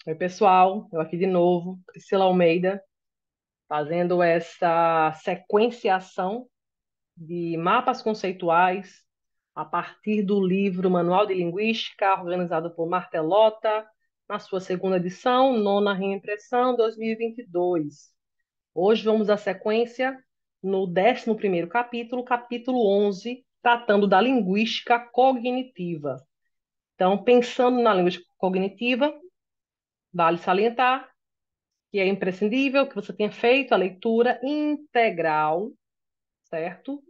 Oi, pessoal, eu aqui de novo, Priscila Almeida, fazendo essa sequenciação de mapas conceituais a partir do livro Manual de Linguística, organizado por Martelota, na sua segunda edição, nona reimpressão, 2022. Hoje vamos à sequência no 11º capítulo, capítulo 11, tratando da linguística cognitiva. Então, pensando na linguística cognitiva, vale salientar que é imprescindível que você tenha feito a leitura integral, certo?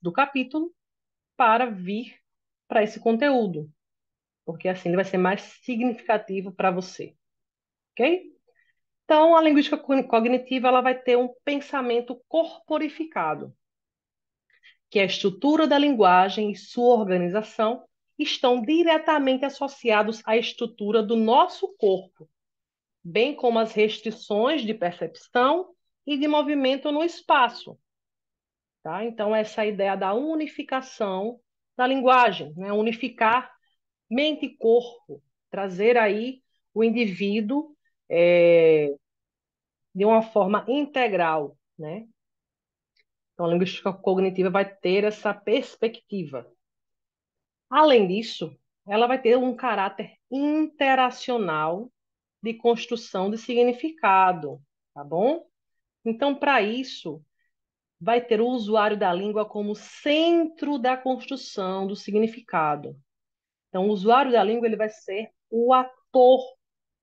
Do capítulo para vir para esse conteúdo, porque assim ele vai ser mais significativo para você, ok? Então, a linguística cognitiva ela vai ter um pensamento corporificado, que a estrutura da linguagem e sua organização estão diretamente associados à estrutura do nosso corpo, bem como as restrições de percepção e de movimento no espaço. Tá? Então, essa é a ideia da unificação da linguagem, né? Unificar mente e corpo, trazer aí o indivíduo de uma forma integral. Né? Então, a linguística cognitiva vai ter essa perspectiva. Além disso, ela vai ter um caráter interacional de construção de significado, tá bom? Então, para isso, vai ter o usuário da língua como centro da construção do significado. Então, o usuário da língua ele vai ser o ator,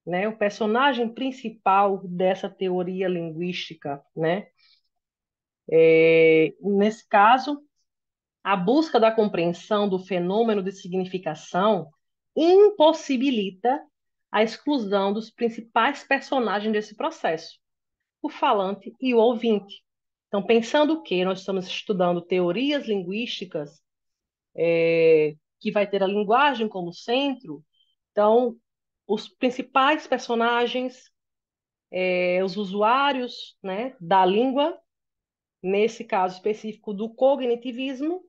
né? O personagem principal dessa teoria linguística, né? Nesse caso, a busca da compreensão do fenômeno de significação impossibilita a exclusão dos principais personagens desse processo, o falante e o ouvinte. Então, pensando que nós estamos estudando teorias linguísticas, que vai ter a linguagem como centro, então, os principais personagens, os usuários, né, da língua, nesse caso específico do cognitivismo,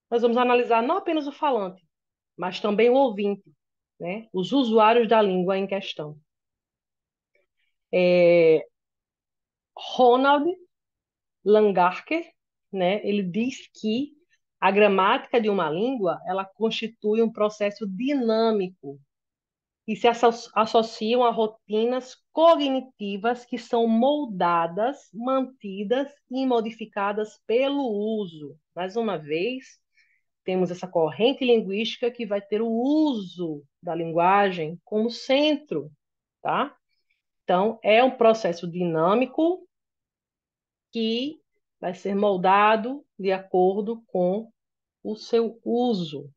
nós vamos analisar não apenas o falante, mas também o ouvinte, né, os usuários da língua em questão. Ronald Langarker, né, ele diz que a gramática de uma língua ela constitui um processo dinâmico e se associam a rotinas cognitivas que são moldadas, mantidas e modificadas pelo uso. Mais uma vez, temos essa corrente linguística que vai ter o uso da linguagem como centro, tá? Então, é um processo dinâmico que vai ser moldado de acordo com o seu uso.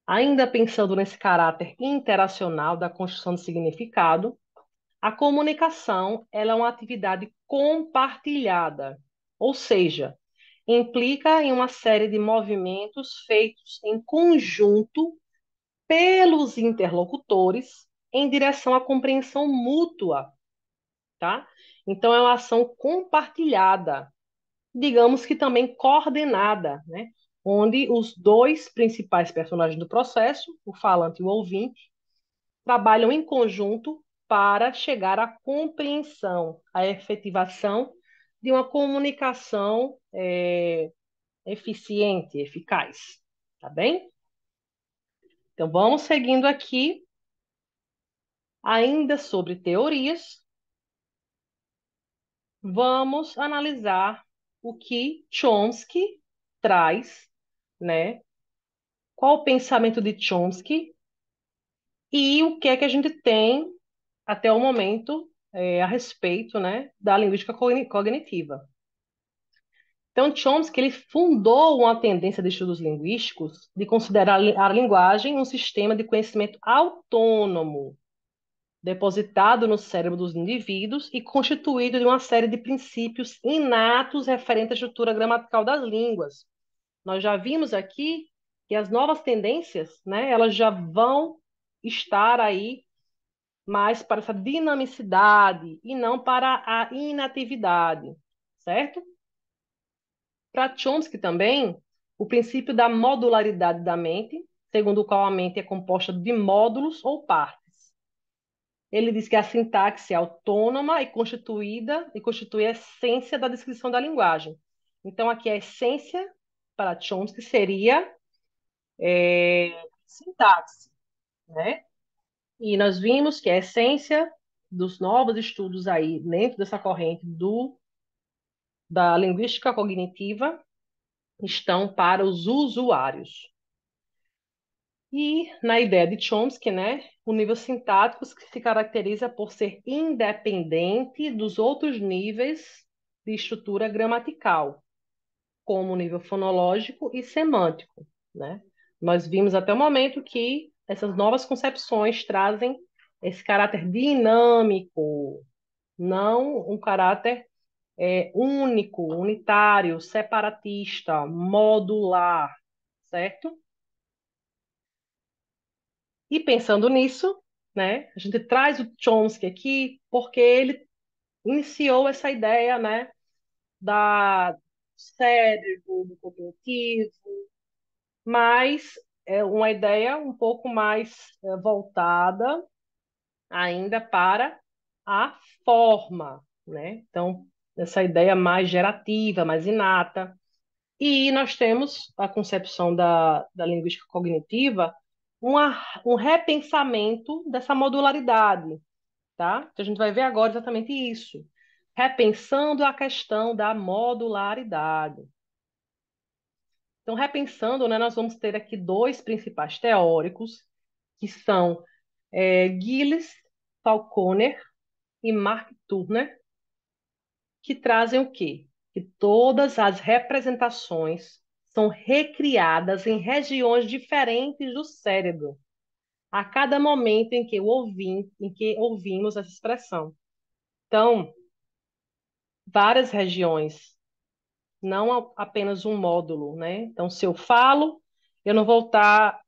Ainda pensando nesse caráter interacional da construção de significado, a comunicação ela é uma atividade compartilhada, ou seja, implica em uma série de movimentos feitos em conjunto pelos interlocutores em direção à compreensão mútua, tá? Então é uma ação compartilhada, digamos que também coordenada, né? Onde os dois principais personagens do processo, o falante e o ouvinte, trabalham em conjunto para chegar à compreensão, à efetivação de uma comunicação eficiente, eficaz. Tá bem? Então, vamos seguindo aqui, ainda sobre teorias, vamos analisar o que Chomsky traz, né? Qual o pensamento de Chomsky e o que é que a gente tem até o momento a respeito, né, da linguística cognitiva. Então, Chomsky ele fundou uma tendência de estudos linguísticos de considerar a linguagem um sistema de conhecimento autônomo, depositado no cérebro dos indivíduos e constituído de uma série de princípios inatos referentes à estrutura gramatical das línguas. Nós já vimos aqui que as novas tendências, né, elas já vão estar aí mais para essa dinamicidade e não para a inatividade, certo? Para Chomsky também, o princípio da modularidade da mente, segundo o qual a mente é composta de módulos ou partes. Ele diz que a sintaxe é autônoma e constituída e constitui a essência da descrição da linguagem. Então, aqui a essência para Chomsky seria sintaxe, né? E nós vimos que a essência dos novos estudos aí dentro dessa corrente da linguística cognitiva estão para os usuários. E na ideia de Chomsky, né, o nível sintático se caracteriza por ser independente dos outros níveis de estrutura gramatical, como o nível fonológico e semântico, né? Nós vimos até o momento que essas novas concepções trazem esse caráter dinâmico, não um caráter único, unitário, separatista, modular, certo? E pensando nisso, né, a gente traz o Chomsky aqui porque ele iniciou essa ideia, né, da cérebro, do cognitivo, mas é uma ideia um pouco mais voltada ainda para a forma, né? Então, essa ideia mais gerativa, mais inata. E nós temos a concepção da linguística cognitiva, um repensamento dessa modularidade, tá? Então, a gente vai ver agora exatamente isso. Repensando a questão da modularidade. Então, repensando, né, nós vamos ter aqui dois principais teóricos, que são Gilles Falconer e Mark Turner, que trazem o quê? Que todas as representações são recriadas em regiões diferentes do cérebro, a cada momento em que ouvimos essa expressão. Então, várias regiões, não apenas um módulo, né? Então, se eu falo, eu não vou estar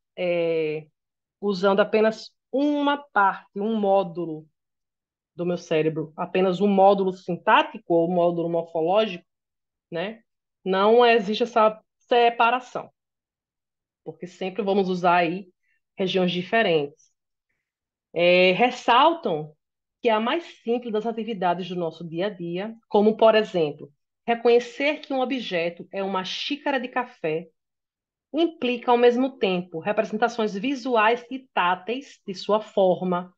usando apenas uma parte, um módulo do meu cérebro, apenas um módulo sintático ou um módulo morfológico, né? Não existe essa separação, porque sempre vamos usar aí regiões diferentes. Ressaltam que é a mais simples das atividades do nosso dia a dia, como, por exemplo, reconhecer que um objeto é uma xícara de café, implica ao mesmo tempo representações visuais e táteis de sua forma,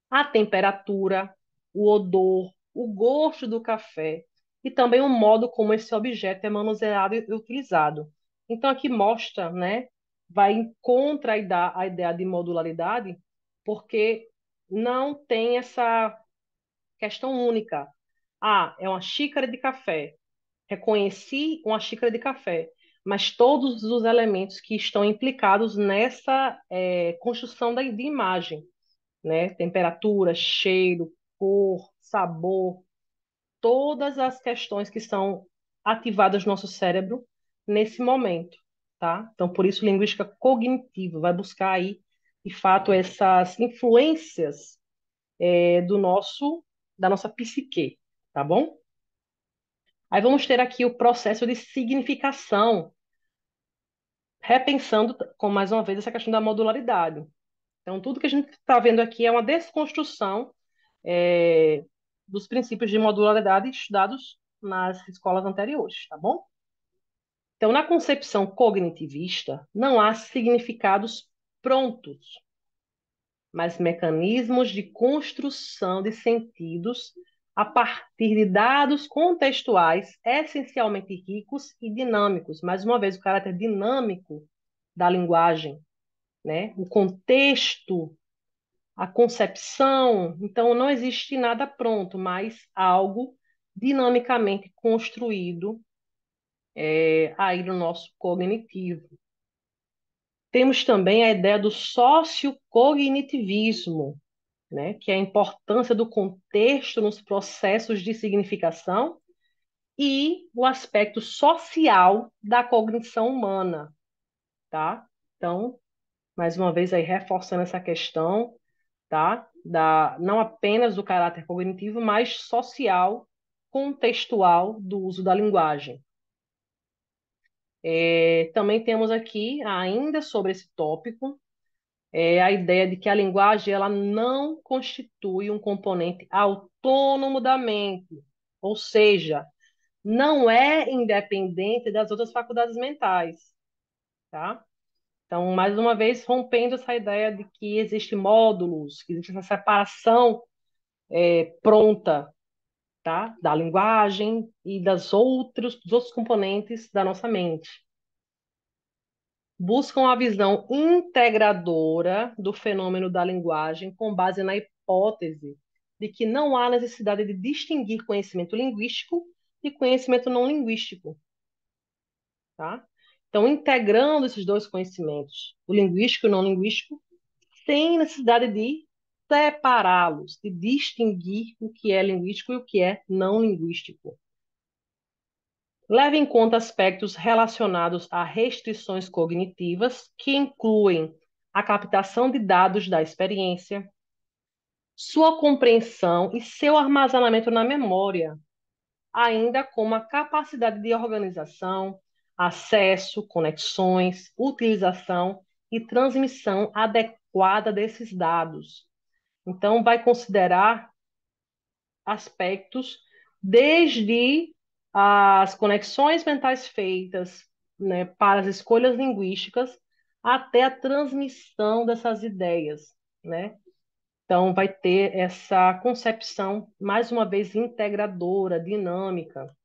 a temperatura, o odor, o gosto do café e também o modo como esse objeto é manuseado e utilizado. Então, aqui mostra, né, vai contra a ideia de modularidade, porque não tem essa questão única. Ah, é uma xícara de café. Reconheci uma xícara de café, mas todos os elementos que estão implicados nessa construção de imagem, né? Temperatura, cheiro, cor, sabor, todas as questões que são ativadas no nosso cérebro nesse momento, tá? Então, por isso, linguística cognitiva vai buscar aí, de fato, essas influências da nossa psique, tá bom? Aí vamos ter aqui o processo de significação, repensando, com mais uma vez, essa questão da modularidade. Então, tudo que a gente está vendo aqui é uma desconstrução é, dos princípios de modularidade estudados nas escolas anteriores, tá bom? Então, na concepção cognitivista, não há significados prontos, mas mecanismos de construção de sentidos a partir de dados contextuais essencialmente ricos e dinâmicos. Mais uma vez, o caráter dinâmico da linguagem, né? O contexto, a concepção. Então, não existe nada pronto, mas algo dinamicamente construído aí no nosso cognitivo. Temos também a ideia do sociocognitivismo, né, que é a importância do contexto nos processos de significação e o aspecto social da cognição humana, tá? Então, mais uma vez aí reforçando essa questão, tá? Não apenas do caráter cognitivo, mas social, contextual do uso da linguagem. Também temos aqui, ainda sobre esse tópico, é a ideia de que a linguagem ela não constitui um componente autônomo da mente, ou seja, não é independente das outras faculdades mentais, tá? Então, mais uma vez, rompendo essa ideia de que existem módulos, que existe essa separação pronta, tá? Da linguagem e dos outros componentes da nossa mente. Buscam a visão integradora do fenômeno da linguagem com base na hipótese de que não há necessidade de distinguir conhecimento linguístico e conhecimento não linguístico, tá? Então, integrando esses dois conhecimentos, o linguístico e o não linguístico, sem necessidade de separá-los, de distinguir o que é linguístico e o que é não linguístico. Leve em conta aspectos relacionados a restrições cognitivas, que incluem a captação de dados da experiência, sua compreensão e seu armazenamento na memória, ainda como a capacidade de organização, acesso, conexões, utilização e transmissão adequada desses dados. Então, vai considerar aspectos desde as conexões mentais feitas, né, para as escolhas linguísticas até a transmissão dessas ideias, né? Então, vai ter essa concepção, mais uma vez, integradora, dinâmica.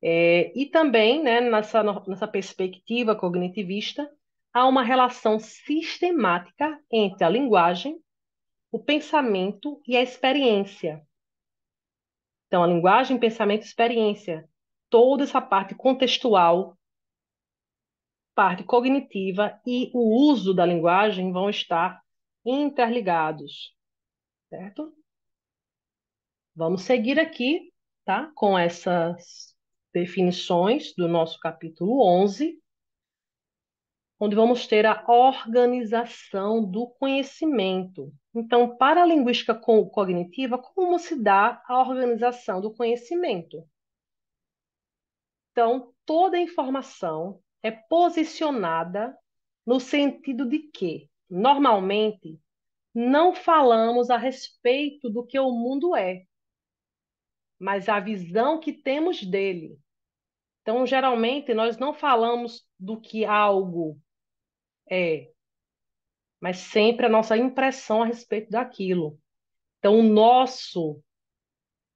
E também, né, nessa perspectiva cognitivista, há uma relação sistemática entre a linguagem, o pensamento e a experiência. Então, a linguagem, pensamento e experiência. Toda essa parte contextual, parte cognitiva e o uso da linguagem vão estar interligados, certo? Vamos seguir aqui, tá? Com essas definições do nosso capítulo 11, onde vamos ter a organização do conhecimento. Então, para a linguística cognitiva, como se dá a organização do conhecimento? Então, toda informação é posicionada no sentido de que, normalmente, não falamos a respeito do que o mundo é, mas a visão que temos dele. Então, geralmente, nós não falamos do que algo é, mas sempre a nossa impressão a respeito daquilo. Então, o nosso,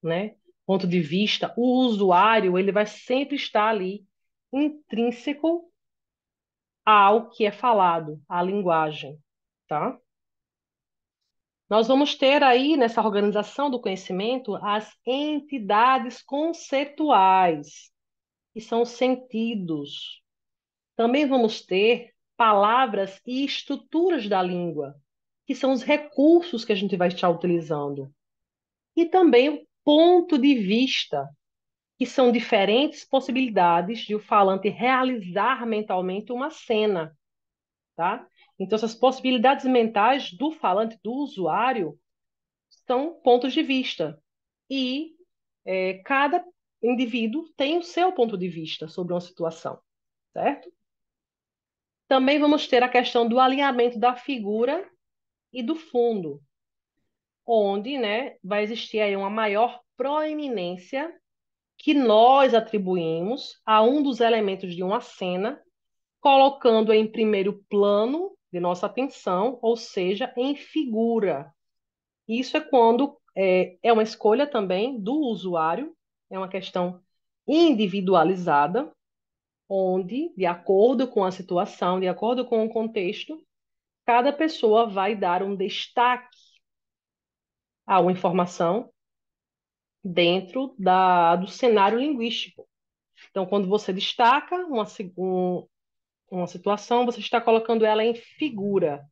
né, ponto de vista, o usuário, ele vai sempre estar ali intrínseco ao que é falado, à linguagem, tá? Nós vamos ter aí, nessa organização do conhecimento, as entidades conceituais, que são os sentidos. Também vamos ter palavras e estruturas da língua, que são os recursos que a gente vai estar utilizando. E também o ponto de vista, que são diferentes possibilidades de o falante realizar mentalmente uma cena, tá? Então, essas possibilidades mentais do falante, do usuário, são pontos de vista. E cada indivíduo tem o seu ponto de vista sobre uma situação, certo? Também vamos ter a questão do alinhamento da figura e do fundo, onde, né, vai existir aí uma maior proeminência que nós atribuímos a um dos elementos de uma cena, colocando em primeiro plano de nossa atenção, ou seja, em figura. Isso é quando é uma escolha também do usuário, é uma questão individualizada, onde, de acordo com a situação, de acordo com o contexto, cada pessoa vai dar um destaque a uma informação dentro do cenário linguístico. Então, quando você destaca uma situação, você está colocando ela em figura,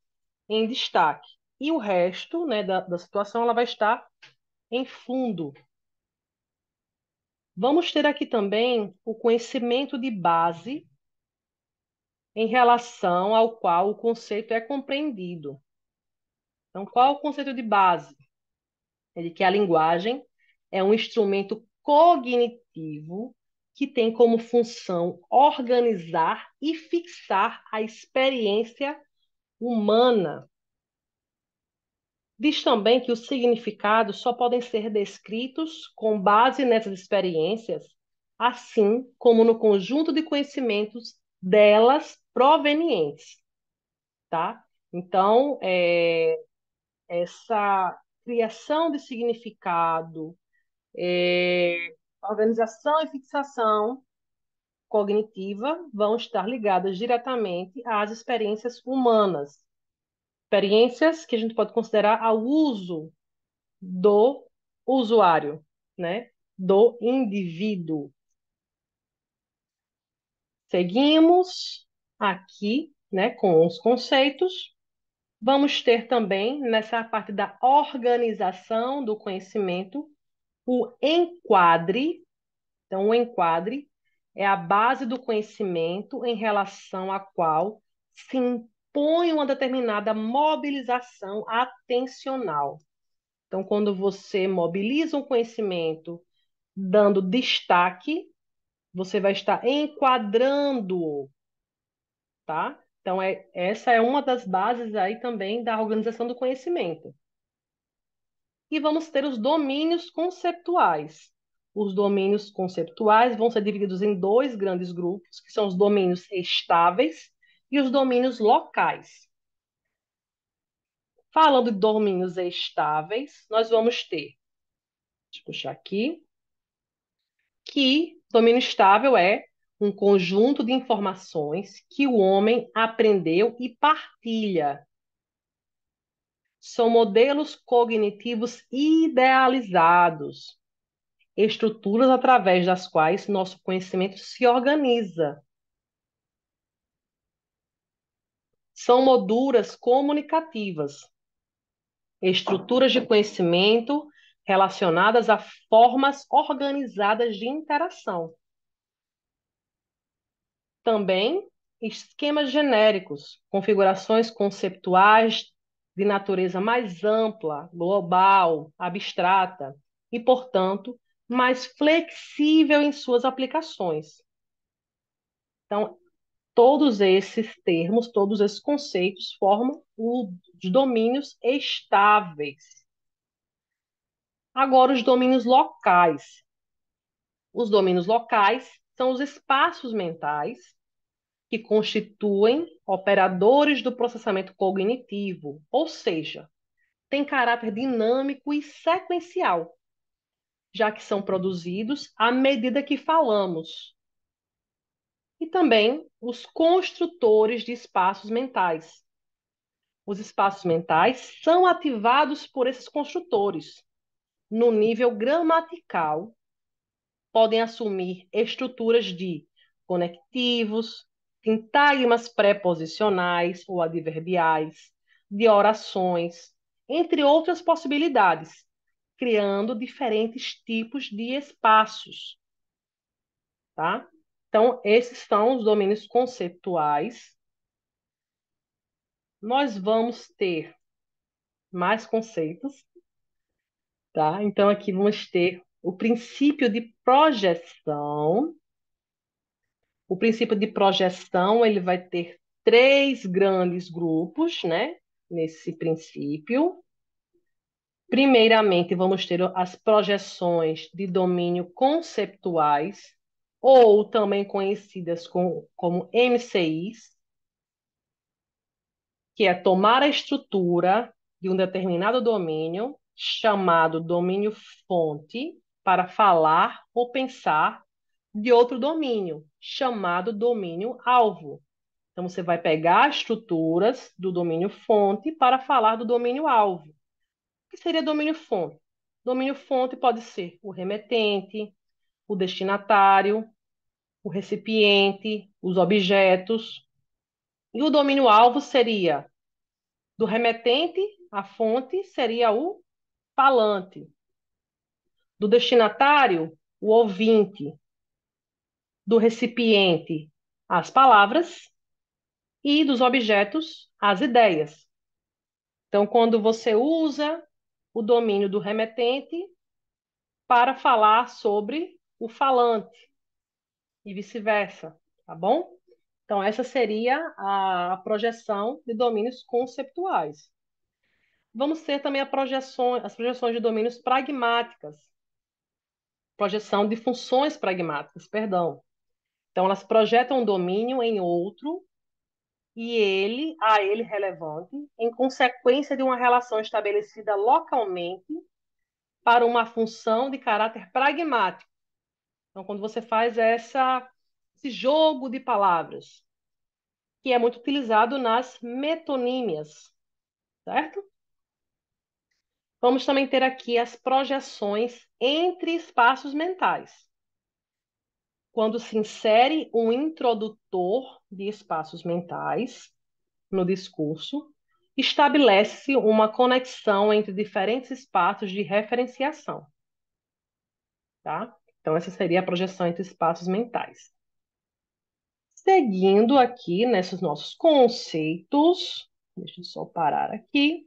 em destaque. E o resto, né, da situação, ela vai estar em fundo. Vamos ter aqui também o conhecimento de base em relação ao qual o conceito é compreendido. Então, qual é o conceito de base? É de que a linguagem é um instrumento cognitivo que tem como função organizar e fixar a experiência humana. Diz também que os significados só podem ser descritos com base nessas experiências, assim como no conjunto de conhecimentos delas provenientes, tá? Então, essa criação de significado, organização e fixação cognitiva vão estar ligadas diretamente às experiências humanas, experiências que a gente pode considerar ao uso do usuário, né? Do indivíduo. Seguimos aqui, né, com os conceitos. Vamos ter também, nessa parte da organização do conhecimento, o enquadre. Então, o enquadre é a base do conhecimento em relação à qual se impõe uma determinada mobilização atencional. Então, quando você mobiliza um conhecimento dando destaque, você vai estar enquadrando-o, tá? Então, essa é uma das bases aí também da organização do conhecimento. E vamos ter os domínios conceituais. Os domínios conceituais vão ser divididos em dois grandes grupos, que são os domínios estáveis e os domínios locais. Falando de domínios estáveis, nós vamos ter, deixa eu puxar aqui, que domínio estável é um conjunto de informações que o homem aprendeu e partilha. São modelos cognitivos idealizados, estruturas através das quais nosso conhecimento se organiza. São molduras comunicativas, estruturas de conhecimento relacionadas a formas organizadas de interação. Também esquemas genéricos, configurações conceptuais de natureza mais ampla, global, abstrata e, portanto, mais flexível em suas aplicações. Então, todos esses termos, todos esses conceitos formam os domínios estáveis. Agora, os domínios locais. Os domínios locais são os espaços mentais que constituem operadores do processamento cognitivo, ou seja, têm caráter dinâmico e sequencial, já que são produzidos à medida que falamos. E também os construtores de espaços mentais. Os espaços mentais são ativados por esses construtores. No nível gramatical, podem assumir estruturas de conectivos, sintagmas preposicionais ou adverbiais, de orações, entre outras possibilidades, criando diferentes tipos de espaços, tá? Então, esses são os domínios conceituais. Nós vamos ter mais conceitos, tá? Então, aqui vamos ter o princípio de projeção. O princípio de projeção, ele vai ter três grandes grupos, né? Nesse princípio. Primeiramente, vamos ter as projeções de domínio conceptuais, ou também conhecidas como MCIs, que é tomar a estrutura de um determinado domínio, chamado domínio fonte, para falar ou pensar de outro domínio, chamado domínio alvo. Então, você vai pegar estruturas do domínio fonte para falar do domínio alvo. O que seria domínio fonte? Domínio fonte pode ser o remetente, o destinatário, o recipiente, os objetos. E o domínio alvo seria do remetente, a fonte seria o falante. Do destinatário, o ouvinte. Do recipiente, as palavras. E dos objetos, as ideias. Então, quando você usa o domínio do remetente para falar sobre o falante e vice-versa, tá bom? Então, essa seria a projeção de domínios conceptuais. Vamos ter também as projeções de domínios pragmáticas, projeção de funções pragmáticas, perdão. Então, elas projetam um domínio em outro e a ele relevante, em consequência de uma relação estabelecida localmente para uma função de caráter pragmático. Então, quando você faz esse jogo de palavras, que é muito utilizado nas metonímias, certo? Vamos também ter aqui as projeções entre espaços mentais. Quando se insere um introdutor de espaços mentais no discurso, estabelece uma conexão entre diferentes espaços de referenciação, tá? Então, essa seria a projeção entre espaços mentais. Seguindo aqui nesses nossos conceitos, deixa eu só parar aqui.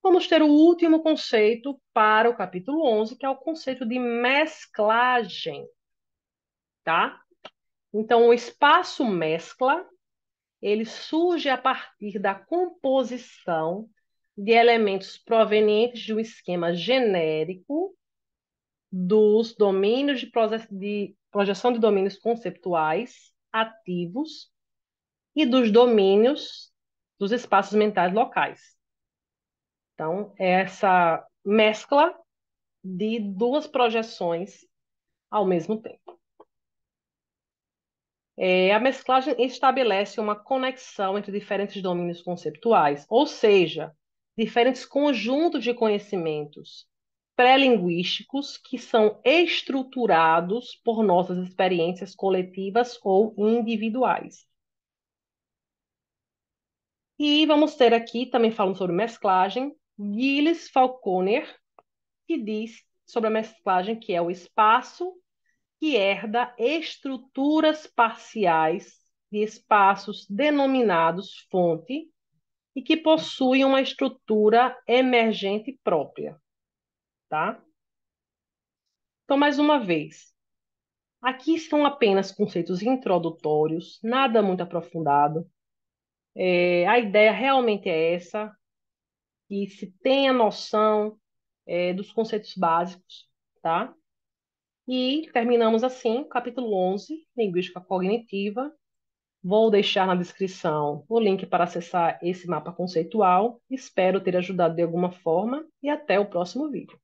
Vamos ter o último conceito para o capítulo 11, que é o conceito de mesclagem, tá? Então, o espaço mescla, ele surge a partir da composição de elementos provenientes de um esquema genérico dos domínios de projeção de domínios conceituais ativos e dos domínios dos espaços mentais locais. Então, é essa mescla de duas projeções ao mesmo tempo. A mesclagem estabelece uma conexão entre diferentes domínios conceituais, ou seja, diferentes conjuntos de conhecimentos pré-linguísticos que são estruturados por nossas experiências coletivas ou individuais. E vamos ter aqui, também falando sobre mesclagem, Gilles Falconer, que diz sobre a mesclagem que é o espaço que herda estruturas parciais de espaços denominados fonte e que possuem uma estrutura emergente própria, tá? Então, mais uma vez, aqui são apenas conceitos introdutórios, nada muito aprofundado. A ideia realmente é essa, que se tenha noção, dos conceitos básicos, tá? E terminamos assim, capítulo 11, Linguística Cognitiva. Vou deixar na descrição o link para acessar esse mapa conceitual. Espero ter ajudado de alguma forma e até o próximo vídeo.